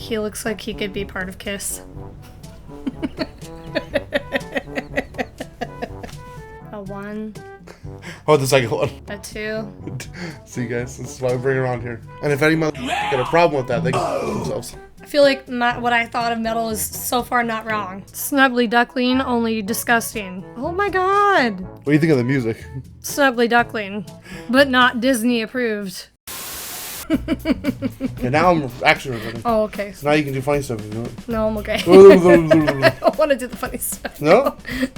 He looks like he could be part of Kiss. A 1. Oh, the second one. A 2. See, guys, this is why we bring her on here. And if any mother got a problem with that, they can kill themselves. I feel like what I thought of metal is so far not wrong. Snuggly Duckling, only disgusting. Oh my god. What do you think of the music? Snuggly Duckling, but not Disney approved. Okay, now I'm actually recording. Oh, okay. So now you can do funny stuff if you want. No, I'm okay. I don't want to do the funny stuff. No?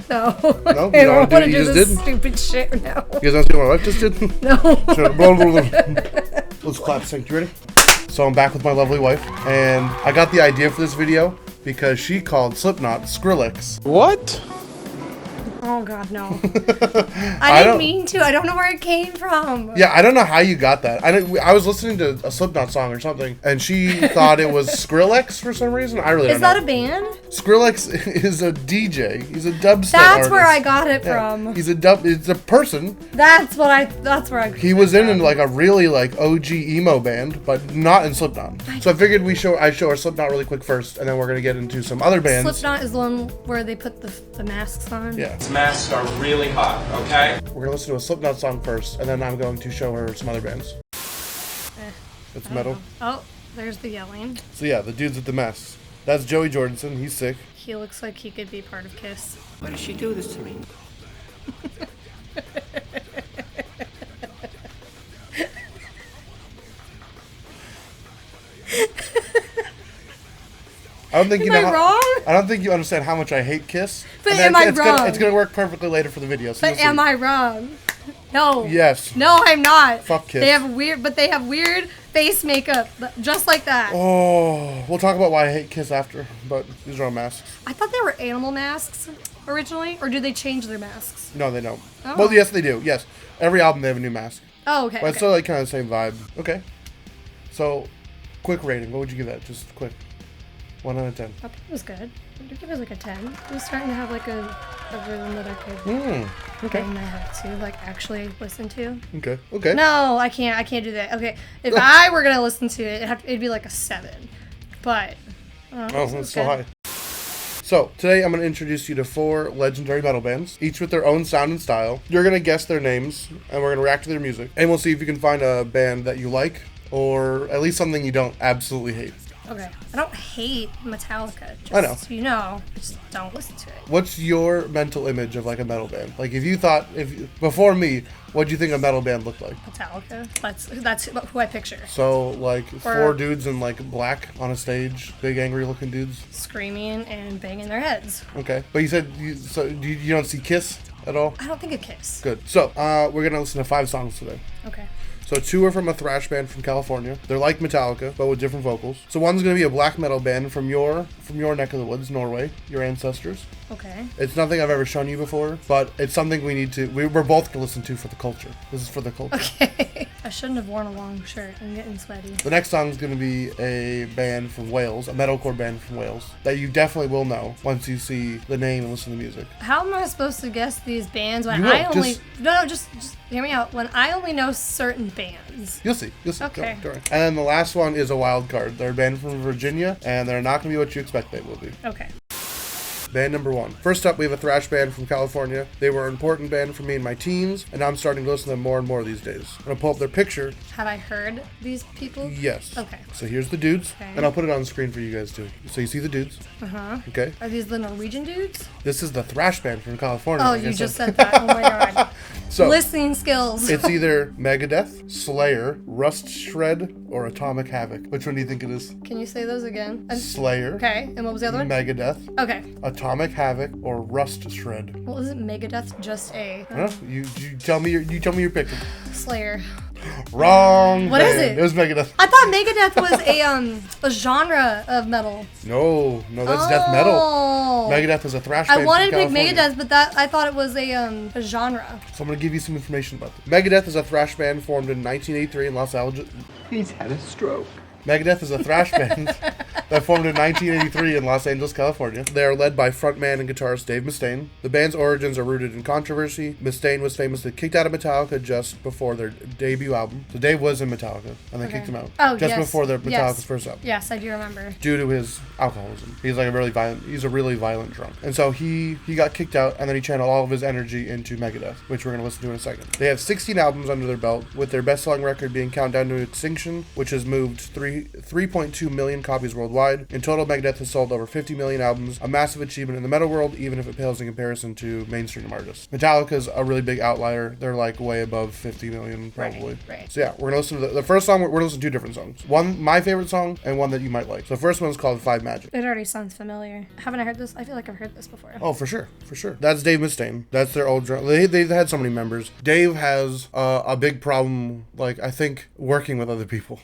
No. No? I don't want to You do just this did? stupid shit now. You guys want to see what my wife just did? No. Let's clap sync. You ready? So I'm back with my lovely wife, and I got the idea for this video because she called Slipknot Skrillex. What? Oh god, no. I didn't mean to. I don't know where it came from. Yeah, I don't know how you got that. I was listening to a Slipknot song or something, and she thought it was Skrillex for some reason. I really don't know. Is that a band? Skrillex is a DJ. He's a dubstep That's artist. where I got it from. He's it's a person. That's where I He was in like a really like OG emo band, but not in Slipknot. So I figured I show her Slipknot really quick first, and then we're gonna get into some other bands. Slipknot is the one where they put the masks on. Yeah. Masks are really hot, okay? We're gonna listen to a Slipknot song first, and then I'm going to show her some other bands. It's metal. Oh, there's the yelling. So yeah, the dudes with the masks. That's Joey Jordison. He's sick. He looks like he could be part of Kiss. Why does she do this to me? I don't think you Am know. I wrong? I don't think you understand how much I hate Kiss. But And then am I it's wrong? It's gonna work perfectly later for the video. So But am I wrong? No. Yes. No, I'm not. Fuck Kiss. They have weird face makeup, just like that. Oh, we'll talk about why I hate Kiss after, but these are all masks. I thought they were animal masks originally, or did they change their masks? No, they don't. Oh. Well, yes, they do. Yes, every album they have a new mask. Oh, okay. But it's still like kind of the same vibe. Okay. So, quick rating. What would you give that? Just quick. 1 out of 10. I think it was good. I'd give it like a 10. It was starting to have like a rhythm that I could Okay. bang my head to, like actually listen to. Okay. Okay. No, I can't do that. Okay, if I were gonna listen to it, it'd be like a 7. But Oh, that's so high. So, today I'm going to introduce you to 4 legendary metal bands, each with their own sound and style. You're going to guess their names, and we're going to react to their music. And we'll see if you can find a band that you like, or at least something you don't absolutely hate. Okay, I don't hate Metallica. Just, I know. So you know, just don't listen to it. What's your mental image of like a metal band? Like if you thought, before me, what'd you think a metal band looked like? Metallica. That's who I picture. So like 4 dudes in like black on a stage, big angry looking dudes. Screaming and banging their heads. Okay, but you said you don't see Kiss at all? I don't think of Kiss. Good. So we're gonna listen to 5 songs today. Okay. So 2 are from a thrash band from California. They're like Metallica, but with different vocals. So one's gonna be a black metal band from your neck of the woods, Norway, your ancestors. Okay. It's nothing I've ever shown you before, but it's something we're both gonna listen to for the culture. This is for the culture. Okay. I shouldn't have worn a long shirt. I'm getting sweaty. The next song is going to be a band from Wales, a metalcore band from Wales, that you definitely will know once you see the name and listen to the music. How am I supposed to guess these bands when You will, I only... No, just hear me out. When I only know certain bands. You'll see. Okay. Don't worry. And then the last one is a wild card. They're a band from Virginia, and they're not going to be what you expect they will be. Okay. Band number 1. First up, we have a thrash band from California. They were an important band for me in my teens, and I'm starting to listen to them more and more these days. I'm going to pull up their picture. Have I heard these people? Yes. Okay. So here's the dudes, Okay. and I'll put it on the screen for you guys too. So you see the dudes. Uh-huh. Okay. Are these the Norwegian dudes? This is the thrash band from California. Oh, like I you just said. said that. Oh my god. So listening skills. it's either Megadeth, Slayer, Rust Shred, or Atomic Havoc. Which one do you think it is? Can you say those again? Slayer. Okay. And what was the other one? Megadeth, Okay. Atomic Havoc, or Rust Shred. Well, isn't Megadeth just a Huh? You tell me your pick. Slayer? Wrong. What is band. it? It was Megadeth. I thought Megadeth was a genre of metal. No, that's death metal. Oh. Megadeth is a thrash band. I wanted to from pick California. Megadeth, but I thought it was a genre. So I'm gonna give you some information about them. Megadeth is a thrash band formed in 1983 in Los Angeles. He's had a stroke. Megadeth is a thrash band that formed in 1983 in Los Angeles, California. They are led by frontman and guitarist Dave Mustaine. The band's origins are rooted in controversy. Mustaine was famously kicked out of Metallica just before their debut album. So Dave was in Metallica, and they kicked him out. Oh, just yes. before their Metallica's first album. Yes, I do remember. Due to his alcoholism. He's like a really violent drunk. And so he got kicked out, and then he channeled all of his energy into Megadeth, which we're going to listen to in a second. They have 16 albums under their belt, with their best-selling record being Countdown to Extinction, which has moved 3.2 million copies worldwide. In total, Megadeth has sold over 50 million albums, a massive achievement in the metal world, even if it pales in comparison to mainstream artists. Metallica's a really big outlier. They're like way above 50 million, probably. Right. So yeah, we're going to listen to the first song. We're going to listen to two different songs. One, my favorite song, and one that you might like. So the first one is called Five Magic. It already sounds familiar. Haven't I heard this? I feel like I've heard this before. Oh, for sure. That's Dave Mustaine. That's their old drum. They've had so many members. Dave has a big problem, like, I think, working with other people.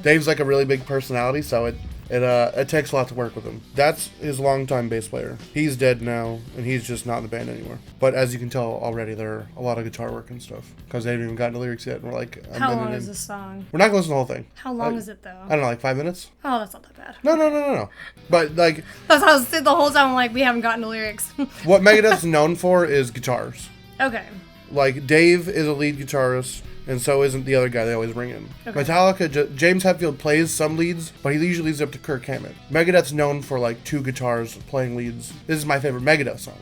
Dave's like a really big personality, so it takes a lot to work with him. That's his longtime bass player. He's dead now, and he's just not in the band anymore. But as you can tell already, there are a lot of guitar work and stuff, because they haven't even gotten the lyrics yet, and we're like... How long is this song? We're not going to listen to the whole thing. How long is it, though? I don't know, like 5 minutes? Oh, that's not that bad. No. But, like... That's how I was the whole time, I'm like, we haven't gotten the lyrics. What Megadeth's known for is guitars. Okay. Like, Dave is a lead guitarist, and so isn't the other guy they always bring in. Okay. Metallica, James Hetfield plays some leads, but he usually leaves it up to Kirk Hammett. Megadeth's known for, like, two guitars playing leads. This is my favorite Megadeth song.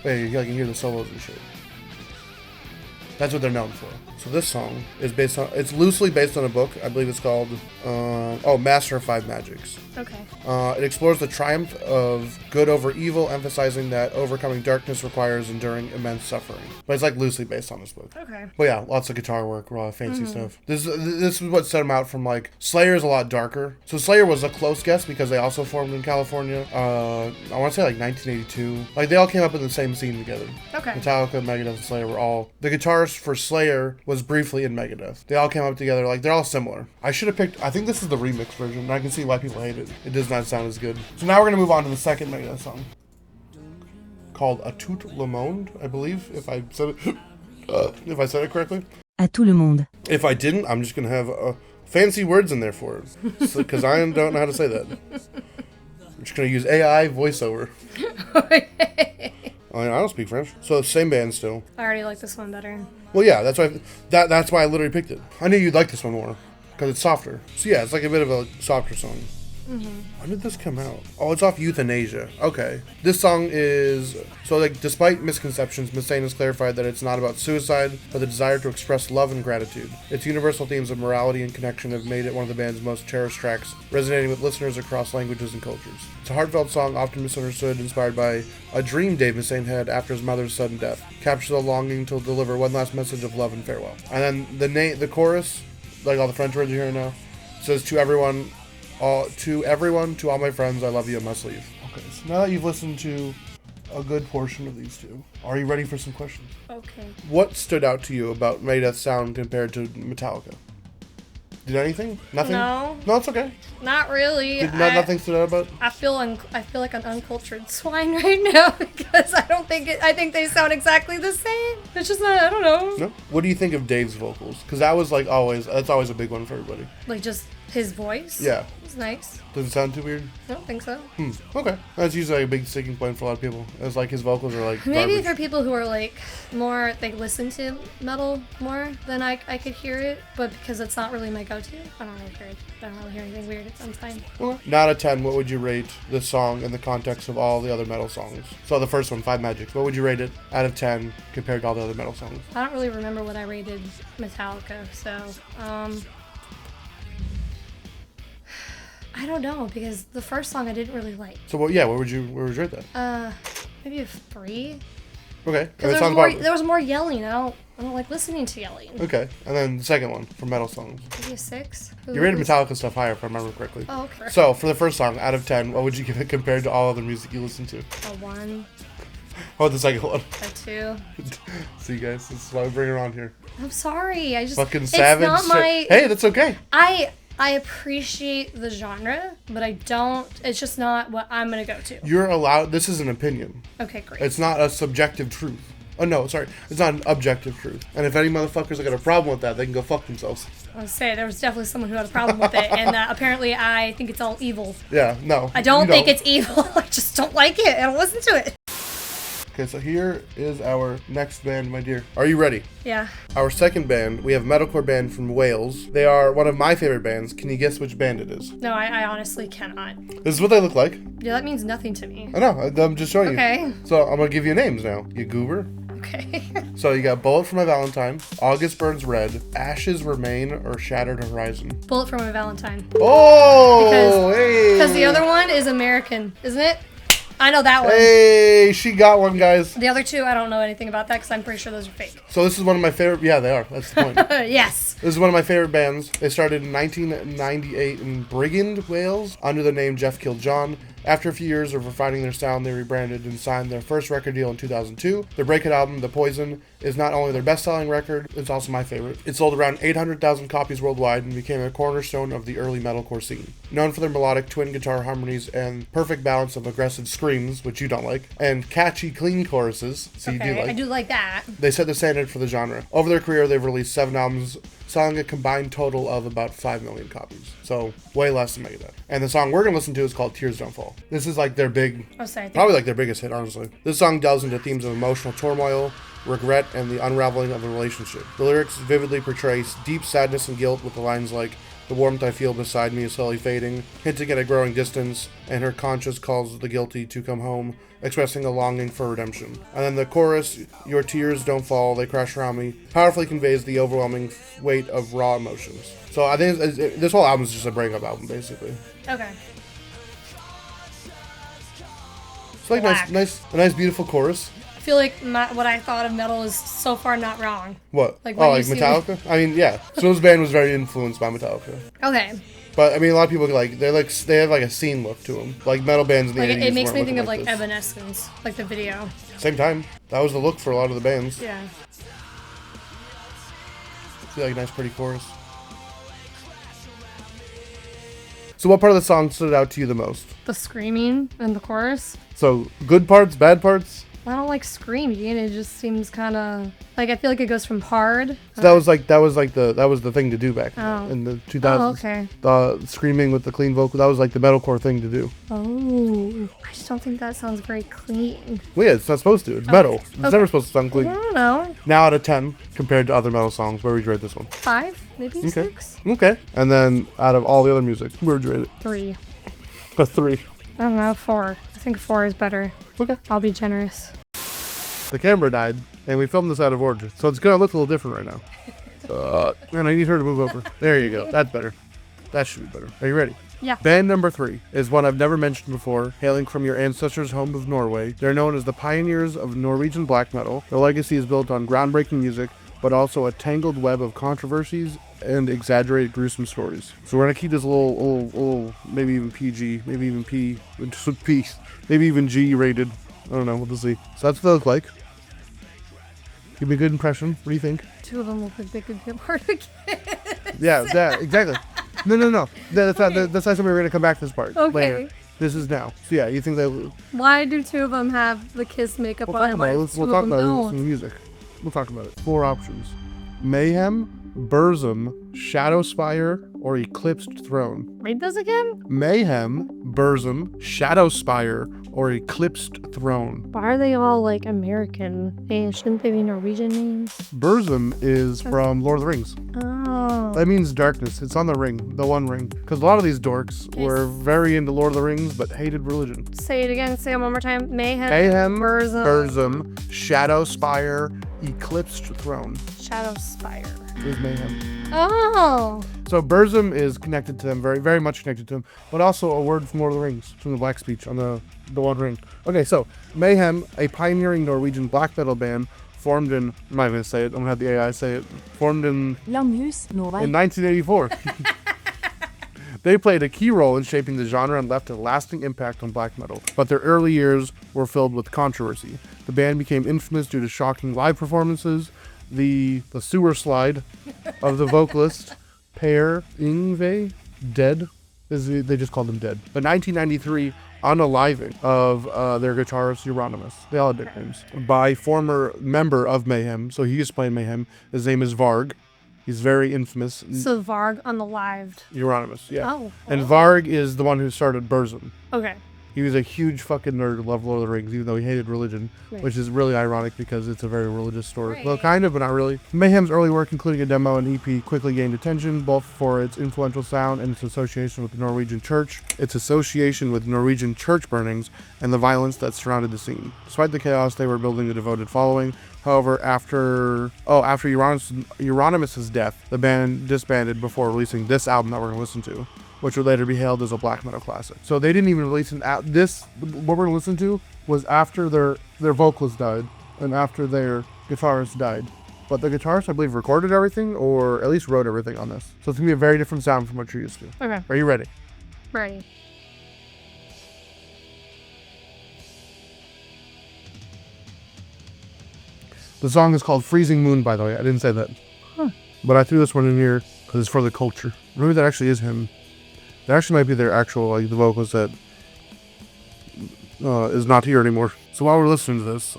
Wait, you can hear the solos and shit. That's what they're known for. So this song is it's loosely based on a book. I believe it's called, Master of Five Magics. Okay. It explores the triumph of good over evil, emphasizing that overcoming darkness requires enduring immense suffering. But it's like loosely based on this book. Okay. But yeah, lots of guitar work, raw, fancy stuff. This is what set them out from, like, Slayer is a lot darker. So Slayer was a close guess because they also formed in California. I want to say like 1982. Like, they all came up in the same scene together. Okay. Metallica, Megadeth, and Slayer were all... The guitarist for Slayer was briefly in Megadeth. They all came up together. Like, they're all similar. I should have picked... I think this is the remix version, and I can see why people hate it. It does not sound as good. So now we're going to move on to the second Megadeth song, called A Tout Le Monde, I believe, if I said it correctly. À tout le monde. If I didn't, I'm just going to have fancy words in there for it, because I don't know how to say that. I'm just going to use AI voiceover. I don't speak French. So same band still. I already like this one better. Well, yeah, that's why I literally picked it. I knew you'd like this one more, because it's softer. So yeah, it's like a bit of a softer song. When did this come out? Oh, it's off Euthanasia. Okay. This song is... So, like, despite misconceptions, Mustaine has clarified that it's not about suicide, but the desire to express love and gratitude. Its universal themes of morality and connection have made it one of the band's most cherished tracks, resonating with listeners across languages and cultures. It's a heartfelt song, often misunderstood, inspired by a dream Dave Mustaine had after his mother's sudden death. Captures the longing to deliver one last message of love and farewell. And then the chorus, like all the French words you're hearing now, says, to all my friends, I love you and must leave. Okay, so now that you've listened to a good portion of these two, are you ready for some questions? Okay. What stood out to you about Megadeth's sound compared to Metallica? Did anything? Nothing? No. No, it's okay. Not really. Nothing stood out about? I feel like an uncultured swine right now because I think they sound exactly the same. It's just I don't know. No? What do you think of Dave's vocals? Because that was like that's always a big one for everybody. Like just his voice? Yeah. It's nice. Does it sound too weird? I don't think so. Okay. That's usually like a big sticking point for a lot of people. It's like his vocals are like Maybe garbage. for people who are like more, they listen to metal more than I could hear it, but because it's not really my go-to, I don't really hear anything weird. It sounds fine. Okay. Out of 10, what would you rate this song in the context of all the other metal songs? So the first one, Five Magics. What would you rate it out of 10 compared to all the other metal songs? I don't really remember what I rated Metallica, so I don't know because the first song I didn't really like. So where would you rate that? Maybe a 3. Okay. Because there was more yelling. I don't like listening to yelling. Okay. And then the second one for metal songs. Maybe a 6. You rated Metallica stuff higher if I remember correctly. Oh, okay. So for the first song, out of 10, what would you give it compared to all other music you listen to? A 1. Oh, the second one. A 2. See, guys, this is why we bring her on here. I'm sorry. I just Fucking savage. It's not my. Hey, that's okay. I appreciate the genre, but I don't. It's just not what I'm gonna go to. You're allowed. This is an opinion. Okay, great. It's not a subjective truth. Oh no, sorry. It's not an objective truth. And if any motherfuckers got a problem with that, they can go fuck themselves. I was saying there was definitely someone who had a problem with it, and apparently I think it's all evil. Yeah, no. I don't think it's evil. I just don't like it. I don't listen to it. Okay, so here is our next band, my dear. Are you ready? Yeah. Our second band, we have a metalcore band from Wales. They are one of my favorite bands. Can you guess which band it is? No, I honestly cannot. This is what they look like. Yeah, that means nothing to me. I know, I'm just showing you. Okay. So I'm gonna give you names now. You goober. Okay. So you got Bullet for My Valentine, August Burns Red, Ashes Remain, or Shattered Horizon. Bullet for My Valentine. Oh, hey! Because the other one is American, isn't it? I know that one. Hey, she got one, guys. The other two, I don't know anything about that because I'm pretty sure those are fake. So this is one of my favorite. Yeah, they are. That's the point. Yes. This is one of my favorite bands. They started in 1998 in Brigand, Wales, under the name Jeff Killed John. After a few years of refining their sound, they rebranded and signed their first record deal in 2002. Their breakout album, The Poison, is not only their best-selling record, it's also my favorite. It sold around 800,000 copies worldwide and became a cornerstone of the early metalcore scene. Known for their melodic twin guitar harmonies and perfect balance of aggressive screams, which you don't like, and catchy, clean choruses, so you do like. I do like that. They set the standard for the genre. Over their career, they've released 7 albums, selling a combined total of about 5 million copies. So, way less than Megadeth. And the song we're going to listen to is called Tears Don't Fall. This is like their probably like their biggest hit, honestly. This song delves into themes of emotional turmoil, regret, and the unraveling of a relationship. The lyrics vividly portray deep sadness and guilt with the lines like, "The warmth I feel beside me is slowly fading," hinting at a growing distance, and her conscience calls the guilty to come home, expressing a longing for redemption. And then the chorus, "Your tears don't fall, they crash around me," powerfully conveys the overwhelming weight of raw emotions. So I think this whole album is just a breakup album, basically. Okay. It's like a nice, beautiful chorus. I feel like what I thought of metal is so far not wrong. What? Like Metallica? I mean, yeah. Snow's band was very influenced by Metallica. Okay. But I mean, a lot of people they have like a scene look to them, like metal bands in the 80s. It makes me think of like like Evanescence, like the video. Same time, that was the look for a lot of the bands. Yeah. I feel like a nice, pretty chorus. So, what part of the song stood out to you the most? The screaming and the chorus. So, good parts, bad parts. I don't like screaming. It just seems kind of like I feel like it goes from hard. So that was the thing to do back in the 2000s. Oh, okay. The screaming with the clean vocal, that was like the metalcore thing to do. Oh, I just don't think that sounds very clean. Well, yeah, it's not supposed to. It's metal. It's never supposed to sound clean. I don't know. Now out of 10 compared to other metal songs, where would you rate this one? 5, maybe 6. Okay. And then out of all the other music, where would you rate it? 3. A 3. I don't know, 4. I think 4 is better. Okay. I'll be generous. The camera died, and we filmed this out of order, so it's gonna look a little different right now. And I need her to move over. There you go. That's better. That should be better. Are you ready? Yeah. Band number 3 is one I've never mentioned before, hailing from your ancestors' home of Norway. They're known as the pioneers of Norwegian black metal. Their legacy is built on groundbreaking music, but also a tangled web of controversies and exaggerated gruesome stories. So we're gonna keep this a little, maybe even PG, maybe even P, maybe even G rated. I don't know. We'll see. So that's what they look like. Give me a good impression. What do you think? 2 of them look like they could get part again. Yeah, exactly. No. That's not something we're gonna come back to this part later. This is now. So yeah, you think they? Why do 2 of them have the Kiss makeup on? We'll talk about it in the music. We'll talk about it. 4 options: Mayhem, Burzum, Shadowspire, or Eclipsed Throne. Read those again? Mayhem, Burzum, Shadowspire, or Eclipsed Throne. Why are they all like American? Shouldn't they be Norwegian names? Burzum is from Lord of the Rings. Oh. That means darkness. It's on the ring, the One Ring. Because a lot of these dorks were very into Lord of the Rings, but hated religion. Say it again. Say it one more time. Mayhem, Burzum, Shadowspire, Eclipsed Throne. Shadowspire. Is Mayhem. Oh. So Burzum is connected to them, very, very much connected to them, but also a word from Lord of the Rings, from the Black Speech on the One Ring. Okay, so Mayhem, a pioneering Norwegian black metal band, formed in, I'm not going to say it, I'm going to have the AI say it, formed in Langhus, Norway. In 1984. They played a key role in shaping the genre and left a lasting impact on black metal, but their early years were filled with controversy. The band became infamous due to shocking live performances, the sewer slide of the vocalist Per Yngve, dead. They just called him dead. The 1993 unaliving of their guitarist Euronymous. They all had nicknames. By former member of Mayhem, so he used to play in Mayhem. His name is Varg. He's very infamous. So Varg on the live. Euronymous, yeah. Oh. And Varg is the one who started Burzum. Okay. He was a huge fucking nerd who loved Lord of the Rings, even though he hated religion, Right. which is really ironic because it's a very religious story. Right. Well, kind of, but not really. Mayhem's early work, including a demo and EP, quickly gained attention, both for its influential sound and its association with the Norwegian church, burnings, and the violence that surrounded the scene. Despite the chaos, they were building a devoted following. However, after Euronymous' death, the band disbanded before releasing this album that we're going to listen to, which would later be hailed as a black metal classic. So they didn't even release this. What we're gonna listen to was after their vocalist died and after their guitarist died. But the guitarist, I believe, recorded everything or at least wrote everything on this. So it's gonna be a very different sound from what you're used to. Okay. Are you ready? Ready. The song is called Freezing Moon, by the way. I didn't say that. But I threw this one in here because it's for the culture. Maybe that actually is him. That actually might be their actual, the vocals that is not here anymore. So while we're listening to this,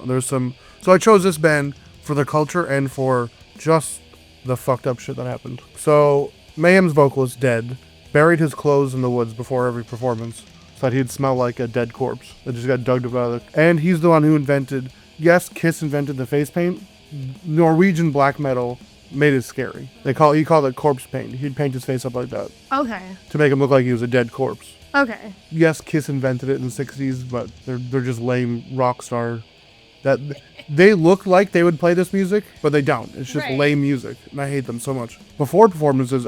so I chose this band for the culture and for just the fucked up shit that happened. So Mayhem's vocalist, dead, buried his clothes in the woods before every performance so that he'd smell like a dead corpse that just got dug out of. And he's the one who invented, yes, Kiss invented the face paint. Norwegian black metal made it scary. He called it corpse paint. He'd paint his face up like that. Okay. To make him look like he was a dead corpse. Okay. Yes, Kiss invented it in the 60s, but they're just lame rock star. That they look like they would play this music, but they don't. It's just lame music, and I hate them so much. Before performances,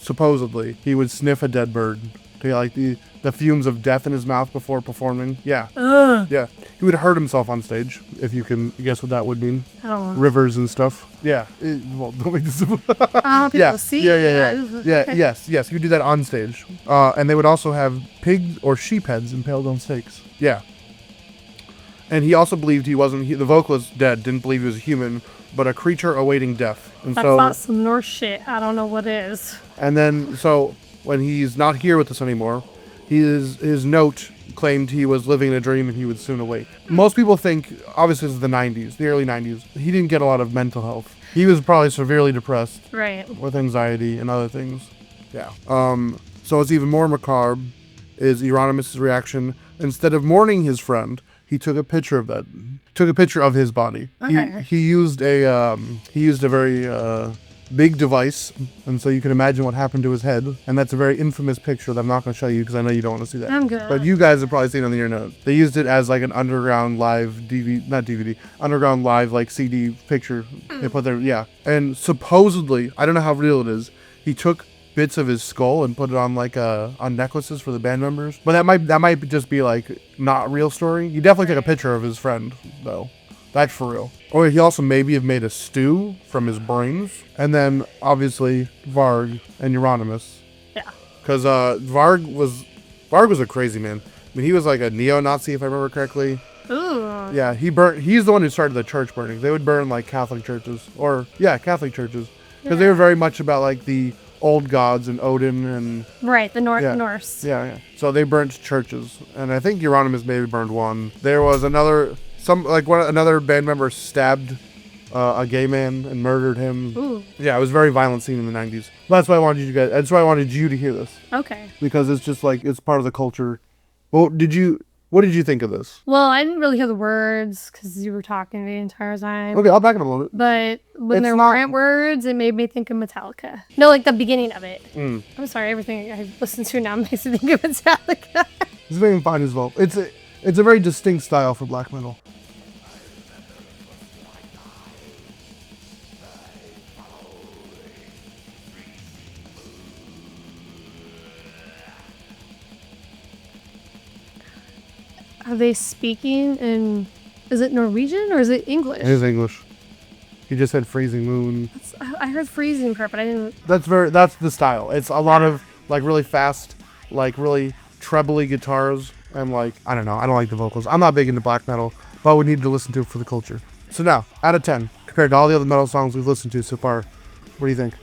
supposedly, he would sniff a dead bird to get like the fumes of death in his mouth before performing. Yeah. Yeah. He would hurt himself on stage, if you can guess what that would mean. I don't know. Rivers and stuff. Yeah. Well, don't make this. People see. Yeah. Yes. You do that on stage. And they would also have pig or sheep heads impaled on stakes. Yeah. And he also believed the vocalist dead, didn't believe he was a human, but a creature awaiting death. And That's not some Norse shit. I don't know what is. And then, so when he's not here with us anymore, his note claimed he was living in a dream and he would soon awake. Most people think, obviously this is the early 90s, he didn't get a lot of mental health. He was probably severely depressed. Right. With anxiety and other things. Yeah. So what's even more macabre is Euronymous' reaction. Instead of mourning his friend, he took a picture of that. Took a picture of his body. Okay. He used a very big device, and so you can imagine what happened to his head. And that's a very infamous picture that I'm not going to show you because I know you don't want to see that. I'm good. But you guys have probably seen it on the internet. They used it as like an underground live underground live like CD picture. They put there, yeah. And supposedly, I don't know how real it is, he took bits of his skull and put it on like on necklaces for the band members. But that might just be like not a real story. You definitely take a picture of his friend though. That's for real. Or he also maybe have made a stew from his brains. And then, obviously, Varg and Euronymous. Yeah. Because Varg was a crazy man. I mean, he was like a neo-Nazi, if I remember correctly. Ooh. Yeah, he's the one who started the church burning. They would burn, like, Catholic churches. Catholic churches. Because they were very much about, like, the old gods and Odin and... Right, the Norse. Yeah. So they burnt churches. And I think Euronymous maybe burned one. There was another band member stabbed a gay man and murdered him. Ooh. Yeah, it was a very violent scene in the 90s. That's why I wanted you to hear this. Okay. Because it's just like, it's part of the culture. Well, what did you think of this? Well, I didn't really hear the words because you were talking the entire time. Okay, I'll back it up a little bit. But when there weren't words, it made me think of Metallica. No, like the beginning of it. I'm sorry, everything I listen to now makes me think of Metallica. It's very fine as well. It's a very distinct style for black metal. Are they speaking in... Is it Norwegian or is it English? It is English. He just said freezing moon. I heard freezing part, but I didn't... That's the style. It's a lot of like really fast, like really trebly guitars. And like, I don't know. I don't like the vocals. I'm not big into black metal, but we need to listen to it for the culture. So now, out of 10, compared to all the other metal songs we've listened to so far, what do you think?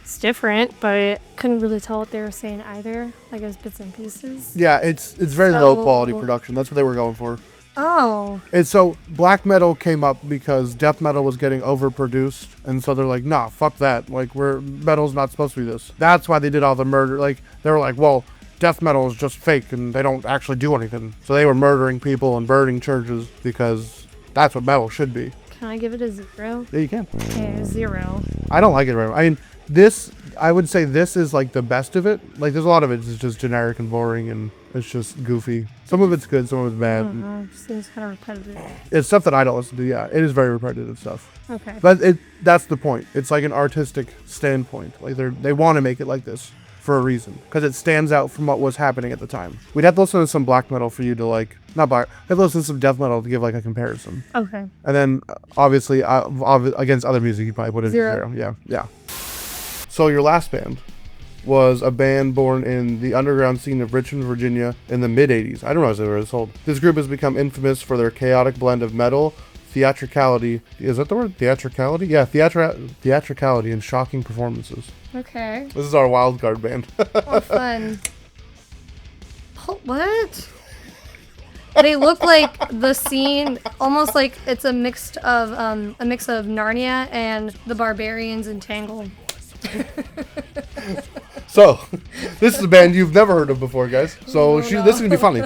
It's different, but couldn't really tell what they were saying either. Like it was bits and pieces. Yeah, it's very low quality production. That's what they were going for. Oh. And so black metal came up because death metal was getting overproduced, and so they're like, nah, fuck that. Like, metal's not supposed to be this. That's why they did all the murder. Like, they were like, well, death metal is just fake, and they don't actually do anything. So they were murdering people and burning churches because that's what metal should be. Can I give it a 0? Yeah, you can. Okay, 0. I don't like it very much. I mean, I would say this is like the best of it. Like, there's a lot of it is just generic and boring, and it's just goofy. Some of it's good, some of it's bad. Seems kind of repetitive. It's stuff that I don't listen to. Yeah, it is very repetitive stuff. Okay. But that's the point. It's like an artistic standpoint. Like they want to make it like this for a reason, because it stands out from what was happening at the time. We'd have to listen to some black metal for you to like, not black. I'd have to listen to some death metal to give like a comparison. Okay. And then obviously against other music, you probably put it 0. Yeah. So your last band was a band born in the underground scene of Richmond, Virginia in the mid-'80s. I don't know if they were this old. This group has become infamous for their chaotic blend of metal, theatricality. Is that the word? Theatricality? Yeah, theatricality and shocking performances. Okay. This is our wild card band. Oh, fun. Oh, what? They look like the scene, almost like it's a mix of Narnia and the Barbarians in Tangled. So, this is a band you've never heard of before, guys. So this is gonna be funny.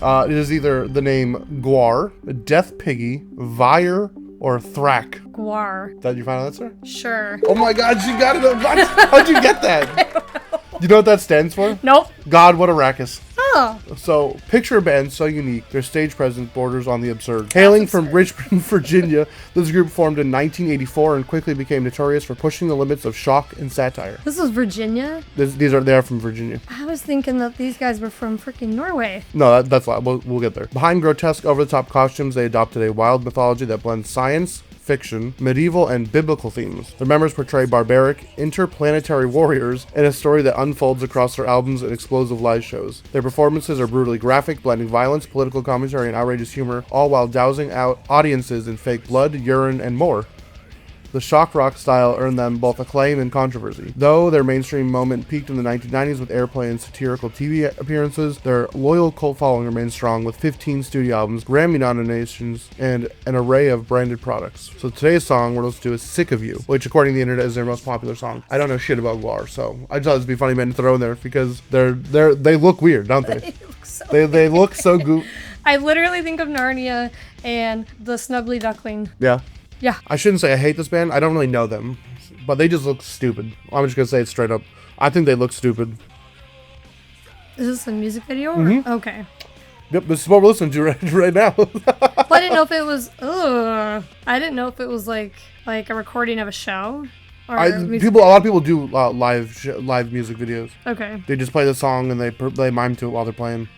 It is either the name GWAR, Death Piggy, Vire, or Thrack. GWAR. Did you find out that, sir? Sure. Oh my God, you got it! How'd you get that? You know what that stands for? Nope. God, what a rackus. Oh. So, picture a band so unique, their stage presence borders on the absurd. Hailing from Richmond, Virginia, this group formed in 1984 and quickly became notorious for pushing the limits of shock and satire. This is Virginia? They are from Virginia. I was thinking that these guys were from freaking Norway. No, that's why. We'll get there. Behind grotesque, over-the-top costumes, they adopted a wild mythology that blends science, fiction, medieval, and biblical themes. Their members portray barbaric, interplanetary warriors in a story that unfolds across their albums and explosive live shows. Their performances are brutally graphic, blending violence, political commentary, and outrageous humor, all while dousing out audiences in fake blood, urine, and more. The shock rock style earned them both acclaim and controversy. Though their mainstream moment peaked in the 1990s with airplay and satirical TV appearances, their loyal cult following remains strong with 15 studio albums, Grammy nominations, and an array of branded products. So today's song we're listening to is Sick of You, which according to the internet is their most popular song. I don't know shit about GWAR, so I just thought it'd be funny man to throw in there because they look weird, don't they? They look so goofy. I literally think of Narnia and the Snuggly Duckling. Yeah. Yeah. I shouldn't say I hate this band. I don't really know them, but they just look stupid. I'm just gonna say it straight up. I think they look stupid. Is this a music video? Mm-hmm. Okay. Yep, this is what we're listening to right now. Well, I didn't know if it was. I didn't know if it was like a recording of a show. Or A lot of people do live music videos. Okay. They just play the song and they mime to it while they're playing,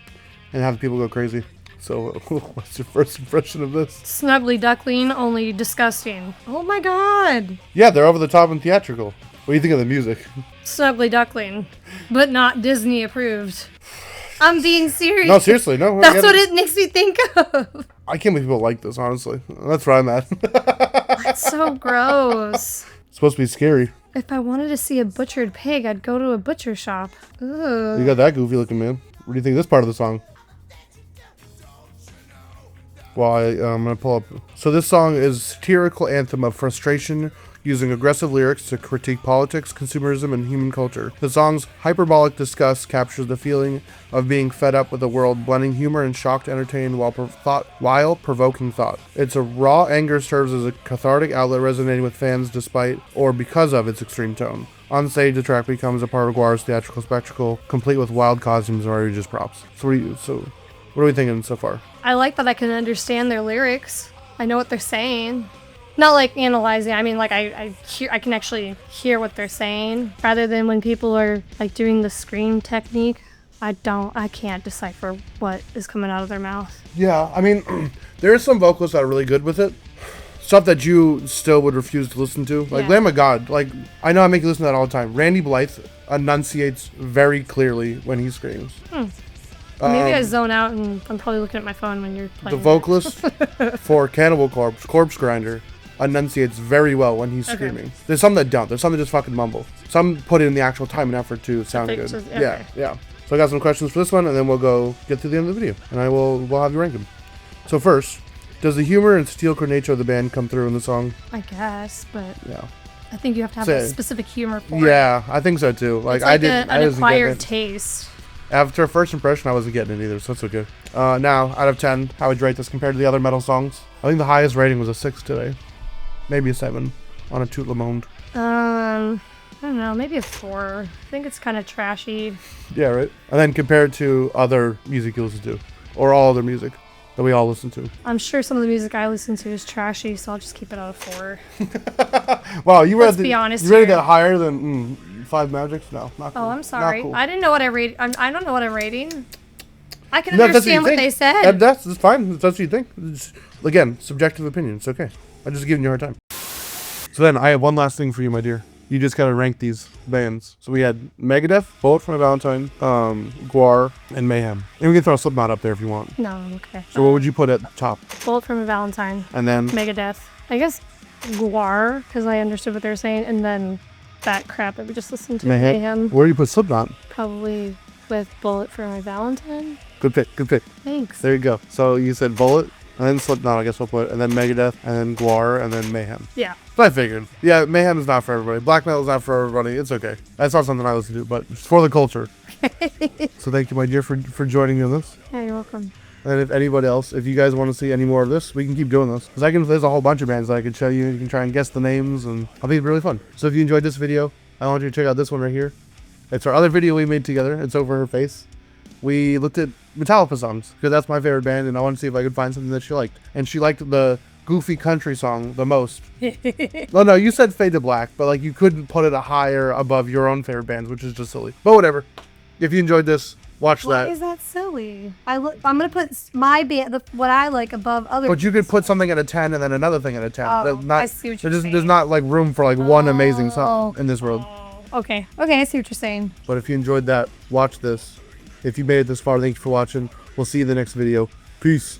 and have people go crazy. So, what's your first impression of this? Snuggly Duckling, only disgusting. Oh my God. Yeah, they're over the top and theatrical. What do you think of the music? Snuggly Duckling, but not Disney approved. I'm being serious. No, seriously, no. That's what it makes me think of. I can't believe people like this, honestly. That's where I'm at. That's so gross. It's supposed to be scary. If I wanted to see a butchered pig, I'd go to a butcher shop. Ugh. You got that goofy looking man. What do you think of this part of the song? Well, I'm going to pull up. So this song is a satirical anthem of frustration, using aggressive lyrics to critique politics, consumerism, and human culture. The song's hyperbolic disgust captures the feeling of being fed up with the world, blending humor and shock to entertain while provoking thought. Its raw anger serves as a cathartic outlet resonating with fans despite or because of its extreme tone. On stage, the track becomes a part of GWAR's theatrical spectacle, complete with wild costumes and outrageous props. What are we thinking so far? I like that I can understand their lyrics. I know what they're saying. Not like analyzing. I mean, like I can actually hear what they're saying, rather than when people are like doing the scream technique. I can't decipher what is coming out of their mouth. Yeah, I mean, there are some vocalists that are really good with it. Stuff that you still would refuse to listen to. Like Lamb of God. Like, I know I make you listen to that all the time. Randy Blythe enunciates very clearly when he screams. Maybe I zone out and I'm probably looking at my phone when you're playing. The vocalist for Cannibal Corpse, Corpse Grinder, enunciates very well when he's screaming. There's some that don't. There's some that just fucking mumble. Some put in the actual time and effort to sound good. Yeah. So I got some questions for this one, and then we'll go get to the end of the video, and we'll have you rank them. So first, does the humor and steel core nature of the band come through in the song? I guess, but Yeah. I think you have to have a specific humor for it. Yeah, I think so too. Like, It's like an an wasn't acquired getting it. taste. After first impression, I wasn't getting it either, so that's okay. Now, out of 10, how would you rate this compared to the other metal songs? I think the highest rating was a 6 today. Maybe a 7 on a Tout Le Monde. I don't know, maybe a 4. I think it's kind of trashy. Yeah, right? And then compared to other music you listen to, or all other music that we all listen to. I'm sure some of the music I listen to is trashy, so I'll just keep it out of 4. Wow, you Let's be honest you rated here. that higher than 5 Magics? No, not cool. Oh, I'm sorry. Not cool. I didn't know what I rate. I don't know what I'm rating. I can No, that's understand you what they think. said. That's fine. That's what you think. It's, again, subjective opinion. It's okay. I'm just giving you a hard time. So then, I have one last thing for you, my dear. You just gotta rank these bands. So we had Megadeth, Bullet for My Valentine, GWAR, and Mayhem. And we can throw Slipknot up there if you want. No, okay. So what would you put at the top? Bullet for My Valentine. And then Megadeth. I guess GWAR, because I understood what they were saying, and then that crap that we just listened to, Mayhem. Where do you put Slipknot? Probably with Bullet for My Valentine. Good pick. Good pick. Thanks. There you go. So you said Bullet, and then Slipknot, I guess we'll put, and then Megadeth, and then GWAR, and then Mayhem. Yeah. So I figured. Yeah, Mayhem is not for everybody. Black metal is not for everybody. It's okay. That's not something I listen to, but it's for the culture. So thank you, my dear, for joining me on this. Yeah, you're welcome. And if anybody else, if you guys want to see any more of this, we can keep doing this. Because there's a whole bunch of bands that I could show you. You can try and guess the names, and it'll be really fun. So if you enjoyed this video, I want you to check out this one right here. It's our other video we made together. It's over her face. We looked at Metallica songs, because that's my favorite band, and I want to see if I could find something that she liked. And she liked the goofy country song the most. Well, no, you said Fade to Black, but like you couldn't put it a higher above your own favorite bands, which is just silly. But whatever. If you enjoyed this, watch Why that. is that silly? I'm gonna put my band, what I like, above other. But you could put something at a 10 and then another thing at a 10. Oh, Not, I see what you're saying. There's not like room for like one amazing song in this world. Okay, I see what you're saying. But if you enjoyed that, watch this. If you made it this far, thank you for watching. We'll see you in the next video. Peace.